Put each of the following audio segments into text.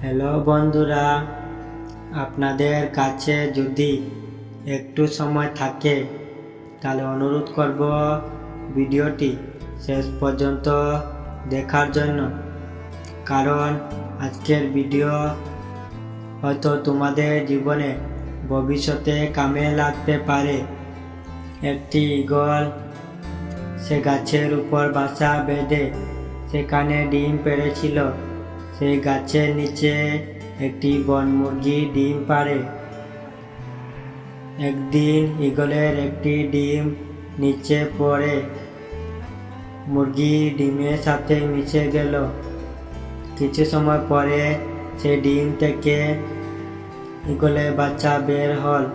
Hello বন্ধুরা, আপনাদের কাছে যদি একটু সময় থাকে তাহলে অনুরোধ করব ভিডিওটি শেষ পর্যন্ত দেখার জন্য। কারণ আজকের ভিডিও হয়তো তোমাদের জীবনে ভবিষ্যতে কামে লাগতে পারে। একটি ঈগল সে গাছের উপর বাসা বেঁধে সেখানে ডিম পেড়েছিল। সেই গাছের নিচে একটি বনমুরগি ডিম পাড়ে। একদিন ঈগলের একটি ডিম নিচে পড়ে মুরগি ডিমের সাথে মিশে গেল। কিছু সময় পরে সেই ডিম থেকে ঈগলের বাচ্চা বের হল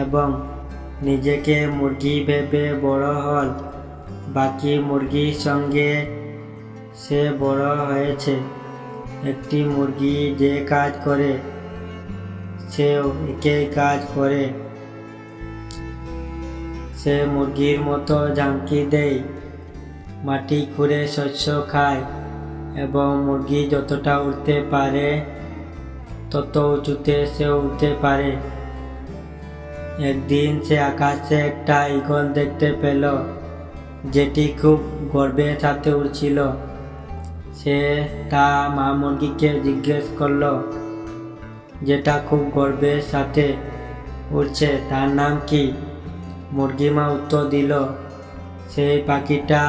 এবং নিজেকে মুরগি ভেবে বড় হল। বাকি মুরগির সঙ্গে সে বড় হয়েছে। একটি মুরগি যে কাজ করে সেও একই কাজ করে। সে মুরগির মতো ঝাঁকি দেয়, মাটি খুঁড়ে শস্য খায় এবং মুরগি যতটা উঠতে পারে তত উঁচুতে সে উঠতে পারে। একদিন সে আকাশে একটা ঈগল দেখতে পেল, যেটি খুব গর্বের সাথে উড়ছিল। সে তার মা মুরগিকে জিজ্ঞেস করল, যেটা খুব গর্বের সাথে উড়ছে তার নাম কি? মুরগি মা উত্তর দিল, সেই পাখিটা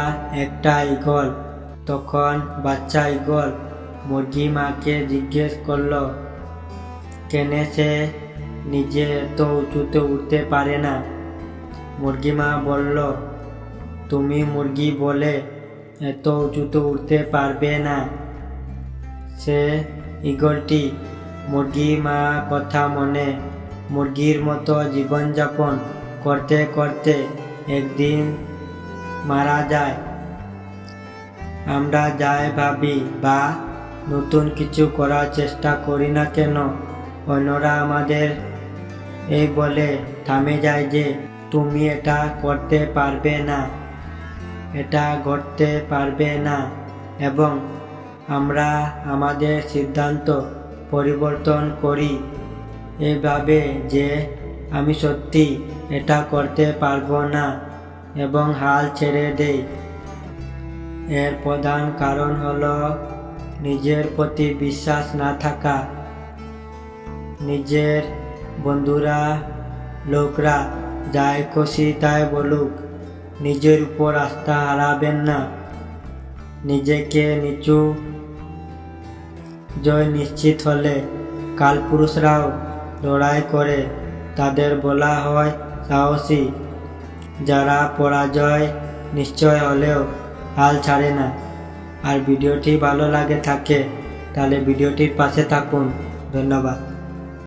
একটা ঈগল। তখন বাচ্চা ঈগল মুরগি মাকে জিজ্ঞেস করল, কেন সে নিজে এত উঁচুতে উঠতে পারে না? মুরগি মা বলল, তুমি মুরগি বলে এত উঁচুতে উঠতে পারবে না। সে ঈগলটি মুরগি মা কথা মনে মুরগির মতো জীবনযাপন করতে করতে একদিন মারা যায়। আমরা যাই ভাবি বা নতুন কিছু করার চেষ্টা করি না কেন, অন্যরা আমাদের এই বলে থামে যায় যে তুমি এটা করতে পারবে না, এটা ঘটতে পারবে না, এবং আমরা আমাদের সিদ্ধান্ত পরিবর্তন করি এভাবে যে আমি সত্যি এটা করতে পারবো না এবং হাল ছেড়ে দেই। এর প্রধান কারণ হলো নিজের প্রতি বিশ্বাস না থাকা। নিজের বন্ধুরা লোকরা যাই খুশি তাই বলুক, নিজের উপর আস্থা হারাবেন না। নিজেকে নিচু জয় নিশ্চিত হলে কালপুরুষরাও লড়াই করে, তাদের বলা হয় সাহসী। যারা পরাজয় নিশ্চয় হলেও হাল ছাড়ে না। আর ভিডিওটি ভালো লাগে থাকে তাহলে ভিডিওটির পাশে থাকুন। ধন্যবাদ।